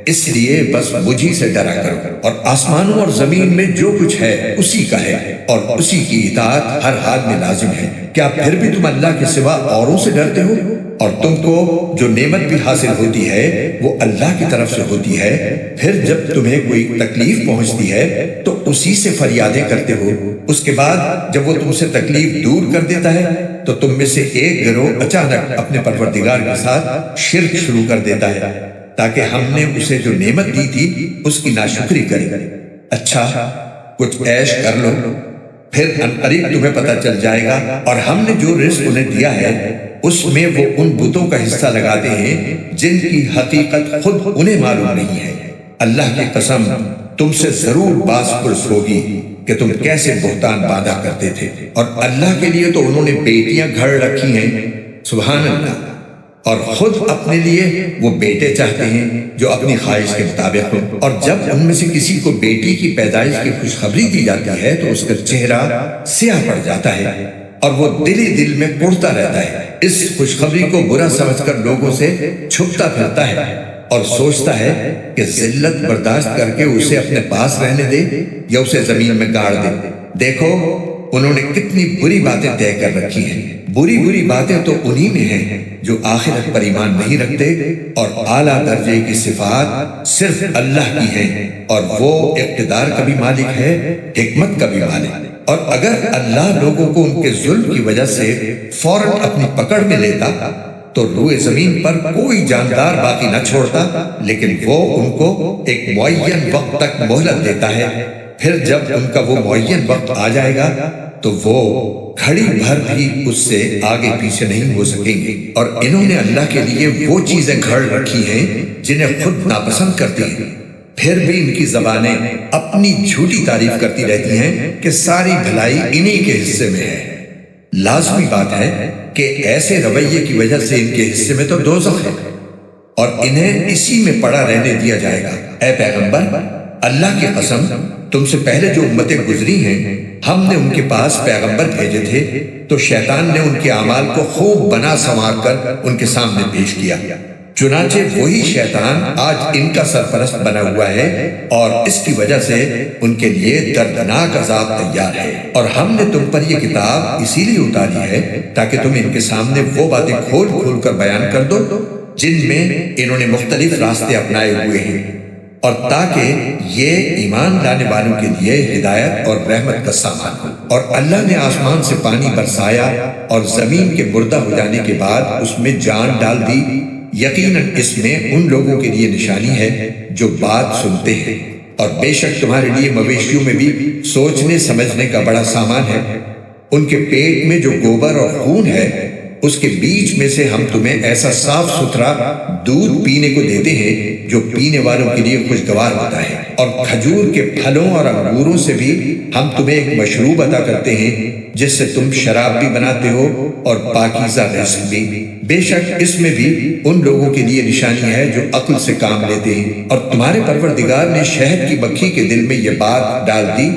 اس لیے بس مجھی سے ڈرا کرو۔ اور آسمانوں اور زمین میں جو کچھ ہے اسی کا ہے، اور اسی کی اطاعت ہر حال میں لازم ہے۔ کیا پھر بھی تم اللہ کے سوا اوروں سے ڈرتے ہو؟ اور تم کو جو نعمت بھی حاصل ہوتی ہے وہ اللہ کی طرف سے ہوتی ہے، پھر جب تمہیں کوئی تکلیف پہنچتی ہے تو اسی سے فریادیں کرتے ہو، اس کے بعد جب وہ تم سے تکلیف دور کر دیتا ہے تو تم میں سے ایک گروہ اچانک اپنے پروردگار کے ساتھ شرک شروع کر دیتا ہے تاکہ ہم نے اسے جو نعمت دی تھی اس کی ناشکری کرے۔ اچھا کچھ عیش کر لو، پھر عنقریب تمہیں پتہ چل جائے گا، اور ہم نے جو رزق انہیں دیا ہے اس میں وہ ان بتوں کا حصہ لگاتے ہیں جن کی حقیقت خود انہیں معلوم نہیں ہے۔ اللہ کی قسم تم سے ضرور باز پرس ہوگی کہ تم کیسے بہتان باندھا کرتے تھے، اور اللہ کے لیے تو انہوں نے بیٹیاں گھڑ رکھی ہیں، سبحان اللہ، اور خود اپنے لیے وہ بیٹے چاہتے ہیں جو اپنی خواہش کے مطابق ہو۔ اور جب ان میں سے کسی کو بیٹی کی پیدائش کی خوشخبری دی جاتی ہے تو اس کا چہرہ سیاہ پڑ جاتا ہے اور وہ دل ہی دل میں کوڑتا رہتا ہے، اس خوشخبری کو برا سمجھ کر لوگوں سے چھپتا پھرتا ہے اور سوچتا ہے کہ ذلت برداشت کر کے اسے اپنے پاس رہنے دے یا اسے زمین میں گاڑ دے۔ دیکھو انہوں نے کتنی بری باتیں طے کر رکھی ہیں۔ بری بری باتیں تو انہی میں ہیں جو آخرت پر ایمان نہیں رکھتے، اور اعلیٰ درجے کی صفات صرف اللہ کی ہیں، اور وہ اقتدار کا بھی مالک ہے، حکمت کا بھی مالک۔ اور اگر اللہ لوگوں کو ان کے ظلم کی وجہ سے فوراً اپنی پکڑ میں لیتا تو روئے زمین پر کوئی جاندار باقی نہ چھوڑتا، لیکن وہ ان کو ایک معین وقت تک مہلت دیتا ہے، پھر جب ان کا وہ معین وقت آ جائے گا تو وہ گھڑی بھر بھی اس سے آگے پیچھے نہیں ہو سکیں گے۔ اور انہوں نے اللہ کے لیے وہ چیزیں گھڑ رکھی ہیں جنہیں خود ناپسند کرتے ہیں، پھر بھی ان کی زبانیں اپنی جھوٹی تعریف کرتی رہتی ہیں کہ ساری بھلائی انہی کے حصے میں ہے۔ لازمی بات ہے کہ ایسے رویے کی وجہ سے ان کے حصے میں تو دوزخ ہے، اور انہیں اسی میں پڑا رہنے دیا جائے گا۔ اے پیغمبر، اللہ کی قسم تم سے پہلے جو امتیں گزری ہیں ہم نے ان کے پاس پیغمبر بھیجے تھے تو شیطان نے ان کے اعمال کو خوب بنا سنوار کر ان کے سامنے پیش کیا، چنانچہ وہی شیطان آج ان کا سرپرست بنا ہوا ہے اور اس کی وجہ سے ان کے لیے دردناک عذاب تیار ہے۔ اور ہم نے تم پر یہ کتاب اسی لیے اتاری ہے تاکہ تم ان کے سامنے وہ باتیں کھول کھول کر بیان کر دو جن میں انہوں نے مختلف راستے اپنائے ہوئے ہیں، اور تاکہ یہ ایمان لانے والوں کے لیے ہدایت اور رحمت کا سامان ہو۔ اور اللہ نے آسمان سے پانی برسایا اور زمین کے مردہ ہو جانے کے بعد اس میں جان ڈال دی، یقیناً اس میں ان لوگوں کے لیے نشانی ہے جو بات سنتے ہیں، اور بے شک تمہارے لیے مویشیوں میں بھی سوچنے سمجھنے کا بڑا سامان ہے۔ ان کے پیٹ میں جو گوبر اور خون ہے اس کے بیچ میں سے ہم تمہیں ایسا صاف ستھرا دودھ پینے کو دیتے ہیں جو پینے والوں کے لیے خوشگوار ہوتا ہے، اور کھجور کے پھلوں اور انگوروں سے بھی ہم تمہیں ایک مشروب عطا کرتے ہیں جس سے تم شراب بھی بناتے ہو اور پاکیزہ رزق بھی۔ بے شک اس میں بھی ان لوگوں کے لیے نشانی ہے جو عقل سے کام لیتے ہیں۔ اور تمہارے پروردگار نے شہد کی مکھی کے دل میں یہ بات ڈال دی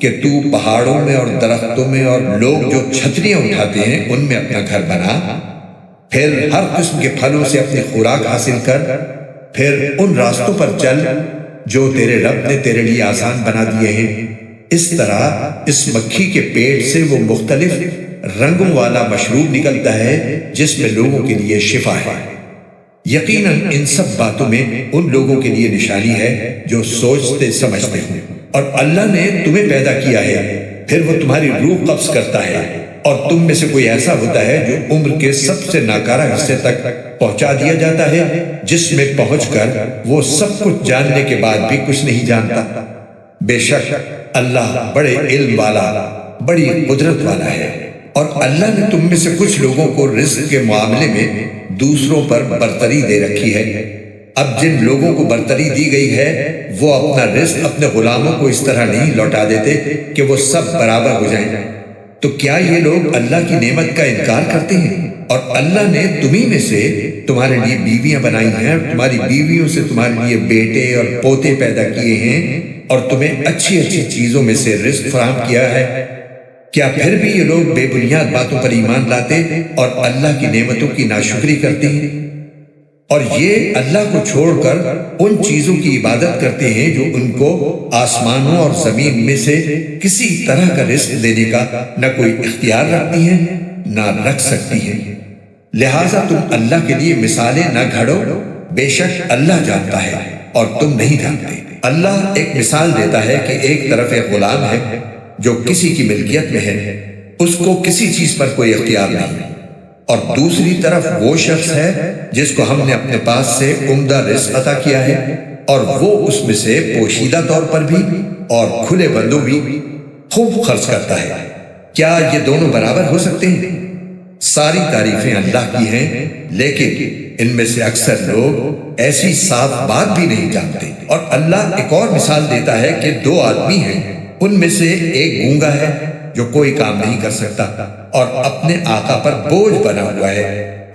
کہ تو پہاڑوں میں اور درختوں میں اور لوگ جو چھتریاں اٹھاتے ہیں ان میں اپنا گھر بنا، پھر ہر قسم کے پھلوں سے اپنی خوراک حاصل کر، پھر ان راستوں پر چل جو تیرے رب نے تیرے لیے آسان بنا دیے ہیں۔ اس طرح اس مکھی کے پیٹ سے وہ مختلف رنگوں والا مشروب نکلتا ہے جس میں لوگوں کے لیے شفا ہے۔ یقیناً ان سب باتوں میں ان لوگوں کے لیے نشانی ہے جو سوچتے سمجھتے ہیں۔ اور اللہ نے تمہیں پیدا کیا ہے، پھر وہ تمہاری روح قبض کرتا ہے، اور تم میں سے کوئی ایسا ہوتا ہے جو عمر کے سب سے ناکارہ حصے تک پہنچا دیا جاتا ہے، جس میں پہنچ کر وہ سب کچھ جاننے کے بعد بھی کچھ نہیں جانتا۔ بے شک اللہ بڑے علم والا، بڑی قدرت والا ہے۔ اور اللہ نے تم میں سے کچھ لوگوں کو رزق کے معاملے میں دوسروں پر برتری دے رکھی ہے۔ اب جن لوگوں کو برتری دی گئی ہے وہ اپنا رزق اپنے غلاموں کو اس طرح نہیں لوٹا دیتے کہ وہ سب برابر ہو جائیں۔ تو کیا یہ لوگ اللہ کی نعمت کا انکار کرتے ہیں؟ اور اللہ نے تمہیں میں سے تمہارے لیے بیویاں بنائی ہیں اور تمہاری بیویوں سے تمہارے لیے بیٹے اور پوتے پیدا کیے ہیں، اور تمہیں اچھی اچھی چیزوں میں سے رزق فراہم کیا ہے۔ کیا پھر بھی یہ لوگ بے بنیاد باتوں پر ایمان لاتے اور اللہ کی نعمتوں کی ناشکری کرتے ہیں؟ اور یہ اللہ کو چھوڑ کر ان چیزوں کی عبادت کرتے ہیں جو ان کو آسمانوں اور زمین میں سے کسی طرح کا رزق دینے کا نہ کوئی اختیار رکھتی ہیں نہ رکھ سکتی ہیں۔ لہٰذا تم اللہ کے لیے مثالیں نہ گھڑو، بے شک اللہ جانتا ہے اور تم نہیں جانتے۔ اللہ ایک مثال دیتا ہے کہ ایک طرف ایک غلام ہے جو کسی کی ملکیت میں ہے، اس کو کسی چیز پر کوئی اختیار نہیں، اور دوسری طرف وہ شخص ہے جس کو ہم نے اپنے پاس سے عمدہ رزق عطا کیا ہے، اور وہ اس میں سے پوشیدہ طور پر بھی اور کھلے بندوں بھی خوب خرچ کرتا ہے۔ کیا یہ دونوں برابر ہو سکتے ہیں؟ ساری تعریفیں اللہ کی ہیں، لیکن ان میں سے اکثر لوگ ایسی صاف بات بھی نہیں جانتے۔ اور اللہ ایک اور مثال دیتا ہے کہ دو آدمی ہیں، ان میں سے ایک گونگا ہے جو کوئی کام نہیں کر سکتا اور اپنے آقا پر بوجھ بنا ہوا ہے،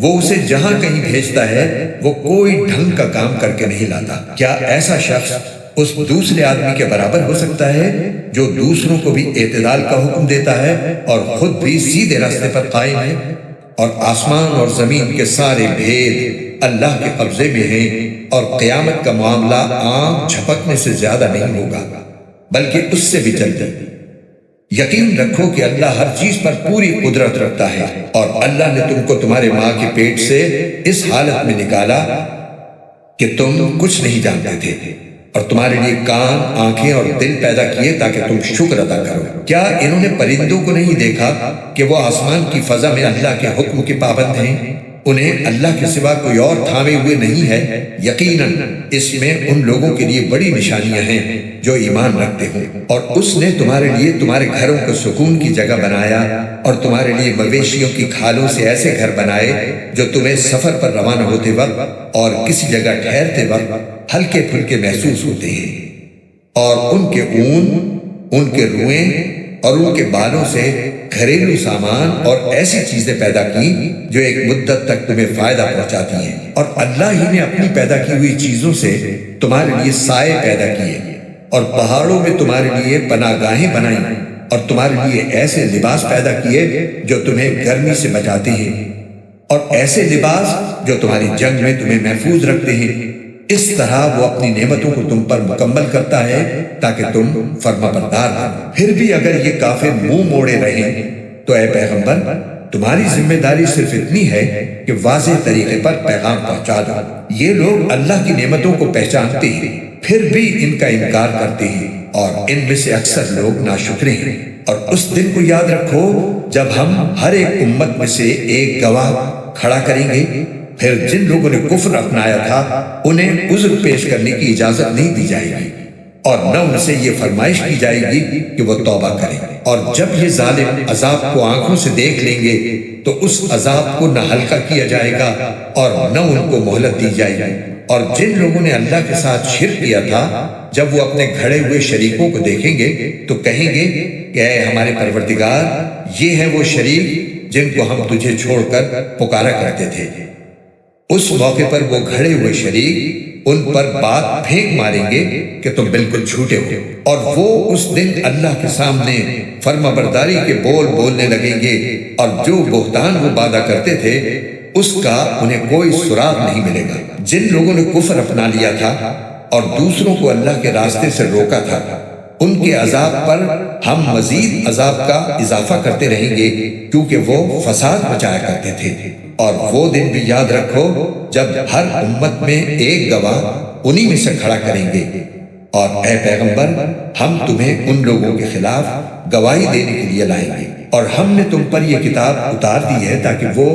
وہ اسے جہاں کہیں بھیجتا ہے وہ کوئی ڈھنگ کا کام کر کے نہیں لاتا۔ کیا ایسا شخص اس دوسرے آدمی کے برابر ہو سکتا ہے جو دوسروں کو بھی اعتدال کا حکم دیتا ہے اور خود بھی سیدھے راستے پر قائم ہے؟ اور آسمان اور زمین کے سارے بھید اللہ کے قبضے میں ہیں، اور قیامت کا معاملہ آنکھ جھپکنے سے زیادہ نہیں ہوگا بلکہ اس سے بھی جلدی۔ یقین رکھو کہ اللہ ہر چیز پر پوری قدرت رکھتا ہے، اور اللہ نے تم کو تمہارے ماں کے پیٹ سے اس حالت میں نکالا کہ تم کچھ نہیں جانتے تھے، اور تمہارے لیے کان، آنکھیں اور دل پیدا کیے تاکہ تم شکر ادا کرو۔ کیا انہوں نے پرندوں کو نہیں دیکھا کہ وہ آسمان کی فضا میں اللہ کے حکم کے پابند ہیں؟ انہیں اللہ کے سوا کوئی اور تھامے ہوئے نہیں ہے۔ یقیناً اس میں ان لوگوں کے لیے بڑی نشانیاں ہیں جو ایمان رکھتے ہوں۔ اور اس نے تمہارے لیے تمہارے گھروں کو سکون کی جگہ بنایا، اور تمہارے لیے مویشیوں کی کھالوں سے ایسے گھر بنائے جو تمہیں سفر پر روانہ ہوتے وقت اور کسی جگہ ٹھہرتے وقت ہلکے پھلکے محسوس ہوتے ہیں، اور ان کے اون، ان کے روئیں اور ان کے بالوں سے گھریلو سامان اور ایسی چیزیں پیدا کی جو ایک مدت تک تمہیں فائدہ پہنچاتی ہیں۔ اور اللہ ہی نے اپنی پیدا کی ہوئی چیزوں سے تمہارے لیے سائے پیدا کیے اور پہاڑوں میں تمہارے لیے پناہ گاہیں بنائیں اور تمہارے لیے ایسے لباس پیدا کیے جو تمہیں گرمی سے بچاتے ہیں اور ایسے لباس جو تمہاری جنگ میں تمہیں محفوظ رکھتے ہیں۔ اس طرح وہ اپنی نعمتوں کو تم پر مکمل کرتا ہے تاکہ تم فرما بردار بنو۔ پھر بھی اگر یہ کافر منہ موڑے رہیں تو اے پیغمبر تمہاری ذمہ داری صرف اتنی ہے کہ واضح طریقے پر پیغام پہنچا دو۔ یہ لوگ اللہ کی نعمتوں کو پہچانتے ہیں پھر بھی ان کا انکار کرتے ہیں اور ان میں سے اکثر لوگ ناشکرے ہیں۔ اور اس دن کو یاد رکھو جب ہم ہر ایک امت میں سے ایک گواہ کھڑا کریں گے، پھر جن لوگوں نے کفر اپنایا تھا انہیں عذر پیش کرنے کی اجازت نہیں دی جائے گی اور نہ ان سے یہ فرمائش کی جائے گی کہ وہ توبہ کریں۔ اور جب یہ ظالم عذاب کو آنکھوں سے دیکھ لیں گے تو اس عذاب کو نہ ہلکا کیا جائے گا اور نہ ان کو مہلت دی جائے گی۔ اور جن لوگوں نے اللہ کے ساتھ شرک کیا تھا جب وہ اپنے کھڑے ہوئے شریکوں کو دیکھیں گے تو کہیں گے کہ اے ہمارے پروردگار، یہ ہیں وہ شریک جن کو ہم تجھے چھوڑ کر پکارا کرتے تھے۔ اس موقع پر وہ کھڑے ہوئے شریک ان پر بات پھینک ماریں گے کہ تم بالکل جھوٹے ہو، اور وہ اس دن اللہ کے سامنے فرما برداری کے بول بولنے لگیں گے، اور جو بہتان وہ وعدہ کرتے تھے اس کا انہیں کوئی سراغ نہیں ملے گا۔ جن لوگوں نے کفر اپنا لیا تھا اور دوسروں کو اللہ کے راستے سے روکا تھا ان کے عذاب پر ہم مزید عذاب کا اضافہ کرتے رہیں گے کیونکہ وہ فساد مچایا کرتے تھے۔ اور وہ دن بھی یاد رکھو جب ہر امت میں ایک گواہ انہی میں سے کھڑا کریں گے، اور اے پیغمبر ہم تمہیں ان لوگوں کے خلاف گواہی دینے کے لیے لائیں گے، اور ہم نے تم پر یہ کتاب اتار دی ہے تاکہ وہ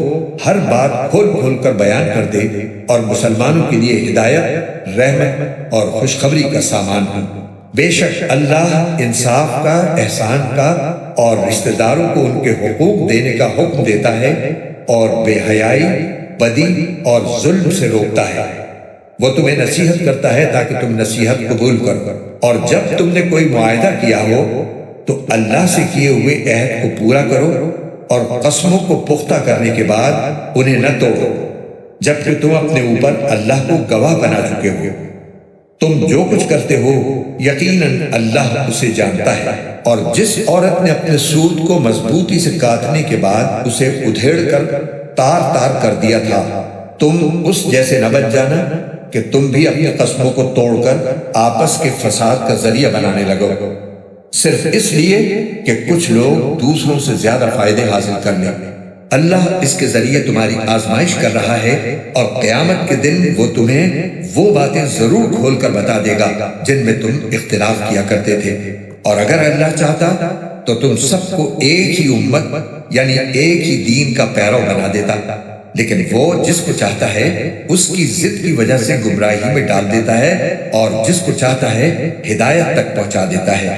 ہر بات کھول کھول کر بیان کر دے اور مسلمانوں کے لیے ہدایت، رحمت اور خوشخبری کا سامان ہو۔ بے شک اللہ انصاف کا، احسان کا اور رشتہ داروں کو ان کے حقوق دینے کا حکم دیتا ہے اور بے حیائی، بدی اور ظلم سے روکتا ہے۔ وہ تمہیں نصیحت کرتا ہے تاکہ تم نصیحت قبول کرو، اور جب تم نے کوئی معاہدہ کیا ہو تو اللہ سے کیے ہوئے عہد کو پورا کرو اور قسموں کو پختہ کرنے کے بعد انہیں نہ توڑو جبکہ تم اپنے اوپر اللہ کو گواہ بنا چکے ہو۔ تم جو کچھ کرتے ہو یقیناً اللہ اسے جانتا ہے۔ اور جس عورت نے اپنے سوت کو مضبوطی سے کاٹنے کے بعد اسے ادھیڑ کر تار تار کر دیا تھا، تم اس جیسے نہ بن جانا کہ تم بھی اپنی قسموں کو توڑ کر آپس کے فساد کا ذریعہ بنانے لگو، صرف اس لیے کہ کچھ لوگ دوسروں سے زیادہ فائدے حاصل کر لیں۔ اللہ اس کے ذریعے تمہاری آزمائش کر رہا ہے، اور قیامت کے دن وہ تمہیں وہ باتیں ضرور کھول کر بتا دے گا جن میں تم اختلاف کیا کرتے تھے۔ اور اگر اللہ چاہتا تو تم سب کو ایک ہی امت یعنی ایک ہی دین کا پیرو بنا دیتا، لیکن وہ جس کو چاہتا ہے اس کی ضد کی وجہ سے گمراہی میں ڈال دیتا ہے اور جس کو چاہتا ہے ہدایت تک پہنچا دیتا ہے۔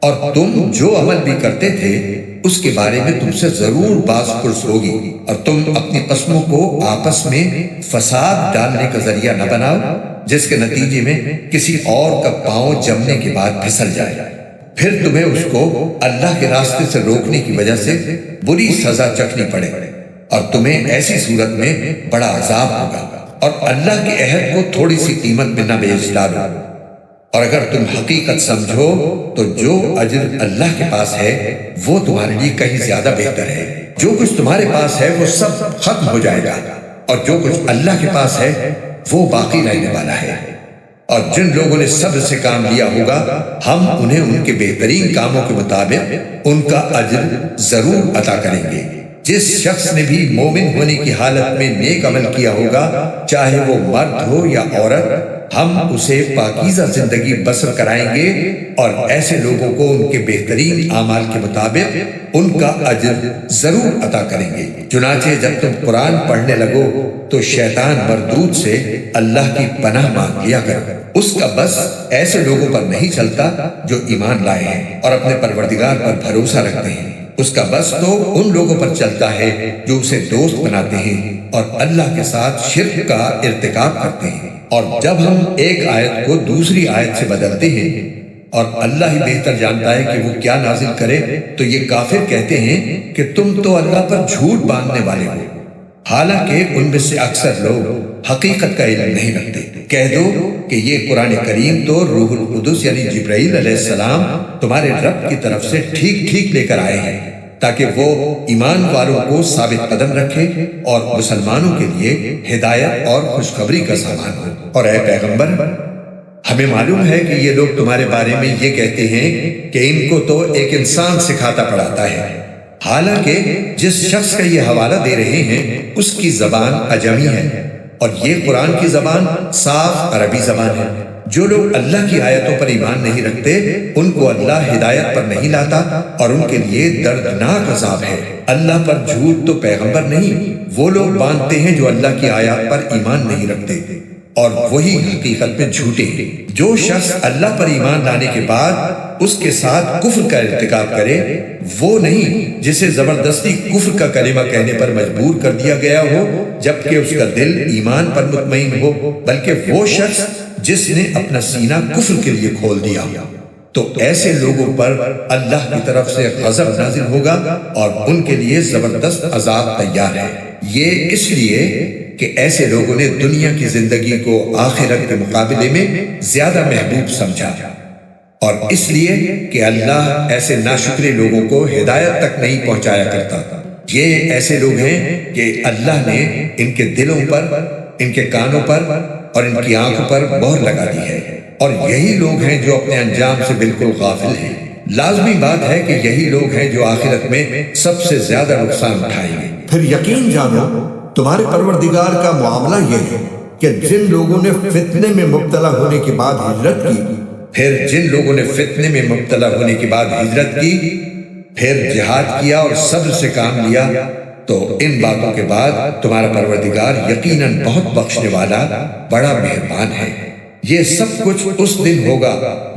اور تم جو عمل بھی کرتے تھے اس کے بارے میں تم سے ضرور باز پرس ہوگی، اور تم اپنی قسموں کو آپس میں فساد ڈالنے کا ذریعہ نہ بناؤ جس کے نتیجے میں کسی اور کا پاؤں جمنے کے بعد پھسل جائے، پھر تمہیں اس کو اللہ کے راستے سے روکنے کی وجہ سے بری سزا چکھنی پڑے، اور تمہیں ایسی صورت میں بڑا عذاب ہوگا۔ اور اللہ کے عہد کو تھوڑی سی قیمت میں نہ بیچ ڈالو، اور اگر تم حقیقت سمجھو تو جو اجر اللہ کے پاس ہے وہ تمہارے لیے کہیں زیادہ بہتر ہے۔ جو کچھ تمہارے پاس ہے وہ سب ختم ہو جائے گا، اور جو کچھ اللہ کے پاس ہے وہ باقی رہنے والا ہے۔ اور جن لوگوں نے صبر سے کام لیا ہوگا ہم انہیں ان کے بہترین کاموں کے مطابق ان کا اجر ضرور عطا کریں گے۔ جس شخص نے بھی مومن ہونے کی حالت میں نیک عمل کیا ہوگا، چاہے وہ مرد ہو یا عورت، ہم اسے پاکیزہ زندگی بسر کرائیں گے، اور ایسے لوگوں کو ان کے بہترین اعمال کے مطابق ان کا اجر ضرور عطا کریں گے۔ چنانچہ جب تم قرآن پڑھنے لگو تو شیطان مردود سے اللہ کی پناہ مانگ لیا کر، اس کا بس ایسے لوگوں پر نہیں چلتا جو ایمان لائے ہیں اور اپنے پروردگار پر بھروسہ رکھتے ہیں، اس کا بس تو ان لوگوں پر چلتا ہے جو اسے دوست بناتے ہیں اور اللہ کے ساتھ شرک کا ارتکاب کرتے ہیں۔ اور جب ہم ایک آیت کو دوسری آیت سے بدلتے ہیں اور اللہ ہی بہتر جانتا ہے کہ وہ کیا نازل کرے، تو یہ کافر کہتے ہیں کہ تم تو اللہ پر جھوٹ باندھنے والے ہو، حالانکہ ان میں سے اکثر لوگ حقیقت کا علم نہیں رکھتے۔ کہہ دو کہ یہ قرآن کریم تو روح القدس یعنی جبرائیل علیہ السلام تمہارے رب کی طرف سے ٹھیک ٹھیک لے کر آئے ہیں تاکہ وہ ایمان والوں کو ثابت قدم رکھے اور مسلمانوں کے لیے ہدایت اور خوشخبری کا سامان ہو۔ اور اے پیغمبر، ہمیں معلوم ہے کہ یہ لوگ تمہارے بارے میں یہ کہتے ہیں کہ ان کو تو ایک انسان سکھاتا پڑھاتا ہے، حالانکہ جس شخص کا یہ حوالہ دے رہے ہیں اس کی زبان عجمی ہے اور یہ قرآن کی زبان صاف عربی زبان ہے۔ جو لوگ اللہ کی آیتوں پر ایمان نہیں رکھتے ان کو اللہ ہدایت پر نہیں لاتا اور ان کے لیے دردناک عذاب ہے۔ اللہ پر جھوٹ تو پیغمبر نہیں، وہ لوگ باندھتے ہیں جو اللہ کی آیات پر ایمان نہیں رکھتے اور وہی حقیقت میں جھوٹے ہیں۔ جو شخص اللہ پر ایمان لانے کے بعد اس کے ساتھ کفر کا ارتکاب کرے وہ نہیں جسے زبردستی کفر کا کلمہ کہنے پر مجبور کر دیا گیا ہو جبکہ اس کا دل ایمان پر مطمئن ہو، بلکہ وہ شخص جس نے اپنا سینہ کفر کے لیے کھول دیا۔ تو ایسے لوگوں پر اللہ کی طرف سے غضب نازل ہوگا اور ان کے لیے زبردست عذاب تیار ہے۔ یہ اس لیے کہ ایسے لوگوں نے دنیا کی زندگی کو آخرت کے مقابلے میں زیادہ محبوب سمجھا، اور اس لیے کہ اللہ ایسے ناشکرے لوگوں کو ہدایت تک نہیں پہنچایا کرتا۔ یہ ایسے لوگ ہیں کہ اللہ نے ان کے دلوں پر، ان کے کانوں پر اور ان کی آنکھوں پر مہر لگا دی ہے، اور یہی لوگ ہیں جو اپنے انجام سے بالکل غافل ہیں۔ لازمی بات ہے کہ یہی لوگ ہیں جو آخرت میں سب سے زیادہ نقصان اٹھائیں گے۔ پھر یقین جانو تمہارے پروردگار کا معاملہ یہ ہے کہ جن لوگوں نے فتنے میں مبتلا ہونے کے بعد ہجرت کی، پھر جن لوگوں نے فتنے میں مبتلا ہونے کے بعد ہجرت کی، پھر جہاد کیا اور صبر سے کام لیا، تو ان باتوں کے بعد تمہارا پروردگار یقیناً بہت بخشنے والا بڑا مہربان ہے۔ یہ سب کچھ اس دن ہوگا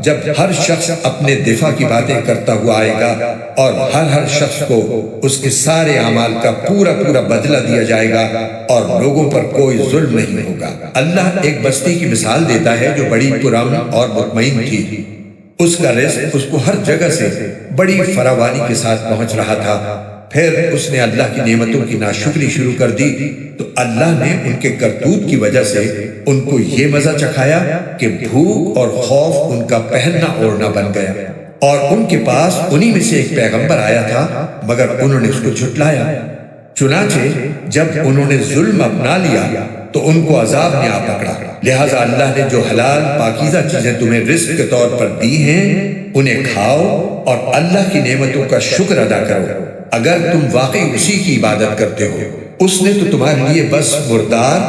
جب ہر شخص اپنے دفاع کی باتیں کرتا ہوا آئے گا اور ہر شخص کو اس کے سارے اعمال کا پورا بدلہ دیا جائے گا اور لوگوں پر کوئی ظلم نہیں ہوگا۔ اللہ ایک بستی کی مثال دیتا ہے جو بڑی پرامن اور مطمئن تھی۔ اس کا رزق اس کو ہر جگہ سے بڑی فراوانی کے ساتھ پہنچ رہا تھا، پھر اس نے اللہ کی نعمتوں کی ناشکری شروع کر دی تو اللہ نے ان کے کرتوت کی وجہ سے ان کو یہ مزہ چکھایا کہ بھوک اور خوف ان کا پہننا اوڑھنا بن گیا، اور ان کے پاس انہی میں سے ایک پیغمبر آیا تھا مگر انہوں نے اس کو جھٹلایا۔ چنانچہ جب انہوں نے ظلم اپنا لیا تو ان کو عذاب نے آ پکڑا، لہٰذا اللہ نے جو حلال پاکیزہ چیزیں تمہیں رزق کے طور پر دی ہیں انہیں کھاؤ اور اللہ کی نعمتوں کا شکر ادا کرو اگر تم واقعی اسی کی عبادت کرتے ہو۔ اس نے تو تمہارے لیے بس مردار،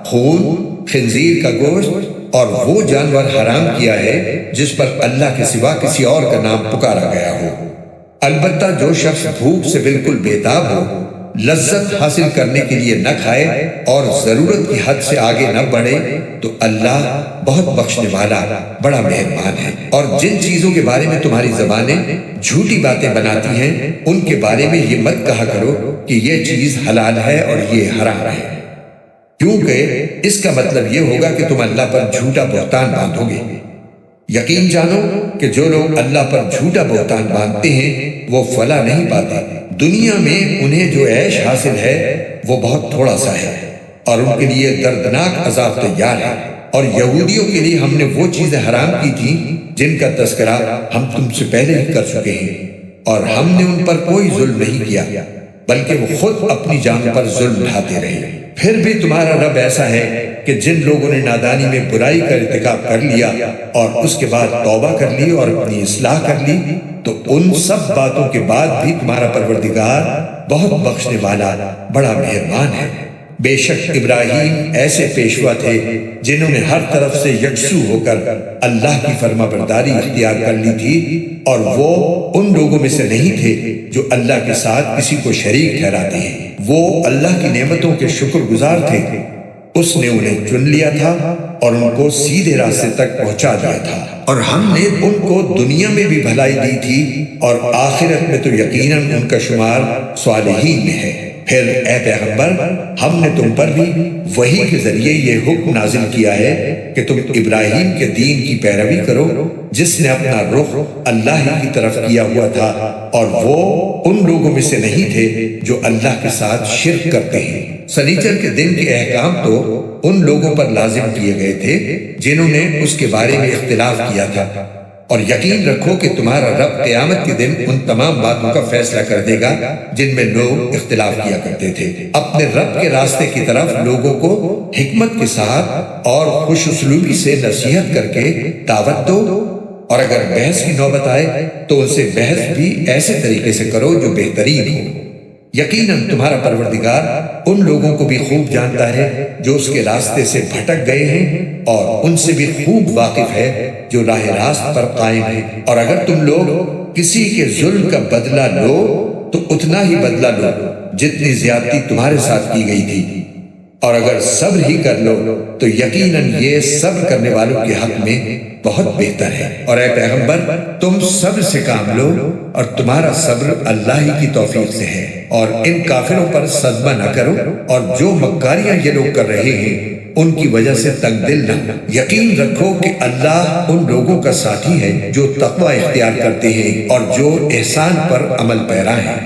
خون، خنزیر کا گوشت اور وہ جانور حرام کیا ہے جس پر اللہ کے سوا کسی اور کا نام پکارا گیا ہو۔ البتہ جو شخص بھوک سے بالکل بیتاب ہو، لذت حاصل کرنے کے لیے نہ کھائے اور ضرورت کی حد سے آگے نہ بڑھے تو اللہ بہت بخشنے والا بڑا مہربان ہے۔ اور جن چیزوں کے بارے میں تمہاری زبانیں جھوٹی باتیں بناتی ہیں ان کے بارے میں یہ مت کہا کرو کہ یہ چیز حلال ہے اور یہ حرام ہے، کیونکہ اس کا مطلب یہ ہوگا کہ تم اللہ پر جھوٹا بہتان باندھو گے۔ یقین جانو کہ جو لوگ اللہ پر جھوٹا بہتان باندھتے ہیں وہ فلاح نہیں پاتے۔ دنیا میں انہیں جو عیش حاصل ہے وہ بہت تھوڑا سا ہے اور ان کے لیے دردناک عذاب تیار ہے۔ اور یہودیوں کے لیے ہم نے وہ چیزیں حرام کی تھیں جن کا تذکرہ ہم تم سے پہلے ہی کر چکے ہیں، اور ہم نے ان پر کوئی ظلم نہیں کیا بلکہ وہ خود اپنی جان پر ظلم ڈھاتے رہے۔ پھر بھی تمہارا رب ایسا ہے کہ جن لوگوں نے نادانی میں برائی کا ارتکاب کر لیا اور اس کے بعد توبہ کر لی اور اپنی اصلاح کر لی تو ان سب باتوں کے بعد بھی تمہارا پروردگار بہت بخشنے والا بڑا مہربان ہے۔ بے شک ابراہیم ایسے پیشوا تھے جنہوں نے ہر طرف سے یکسو ہو کر اللہ کی فرما برداری اختیار کر لی تھی، اور وہ ان لوگوں میں سے نہیں تھے جو اللہ کے ساتھ کسی کو شریک ٹھہراتے ہیں۔ وہ اللہ کی نعمتوں کے شکر گزار تھے۔ اس نے انہیں چن لیا تھا اور ان کو سیدھے راستے تک پہنچا دیا تھا، اور ہم نے ان کو دنیا میں بھی بھلائی دی تھی اور آخرت میں تو یقیناً ان کا شمار صالحین میں ہے۔ پھر اے پیغمبر، ہم نے تم پر بھی وحی کے ذریعے یہ حکم نازل کیا ہے کہ تم ابراہیم کے دین کی پیروی کرو جس نے اپنا رخ اللہ ہی کی طرف کیا ہوا تھا، اور وہ ان لوگوں میں سے نہیں تھے جو اللہ کے ساتھ شرک کرتے ہیں۔ سنیچر کے دن کے احکام تو ان لوگوں پر لازم کیے گئے تھے جنہوں نے اس کے بارے میں اختلاف کیا تھا، اور یقین رکھو کہ تمہارا رب قیامت کے دن ان تمام باتوں کا فیصلہ کر دے گا جن میں لوگ اختلاف کیا کرتے تھے۔ اپنے رب کے راستے کی طرف لوگوں کو حکمت کے ساتھ اور خوش اسلوبی سے نصیحت کر کے دعوت دو، اور اگر بحث کی نوبت آئے تو ان سے بحث بھی ایسے طریقے سے کرو جو بہترین ہو۔ یقیناً تمہارا پروردگار ان لوگوں کو بھی خوب جانتا ہے جو اس کے راستے سے بھٹک گئے ہیں، اور ان سے بھی خوب واقف ہے جو راہ راست پر قائم ہے۔ اور اگر تم لوگ کسی کے ظلم کا بدلہ لو تو اتنا ہی بدلہ لو جتنی زیادتی تمہارے ساتھ کی گئی تھی، اور اگر صبر ہی کر لو تو یقیناً یہ صبر کرنے والوں کے حق میں بہت بہتر ہے۔ اور اے پیغمبر، تم صبر سے کام لو، اور تمہارا صبر اللہ ہی کی توفیق سے ہے، اور ان کافروں پر صدمہ نہ کرو، اور جو مکاریاں یہ لوگ کر رہے ہیں ان کی وجہ سے تنگ دل نہ ہو۔ یقین رکھو کہ اللہ ان لوگوں کا ساتھی ہے جو تقوی اختیار کرتے ہیں اور جو احسان پر عمل پیرا ہیں۔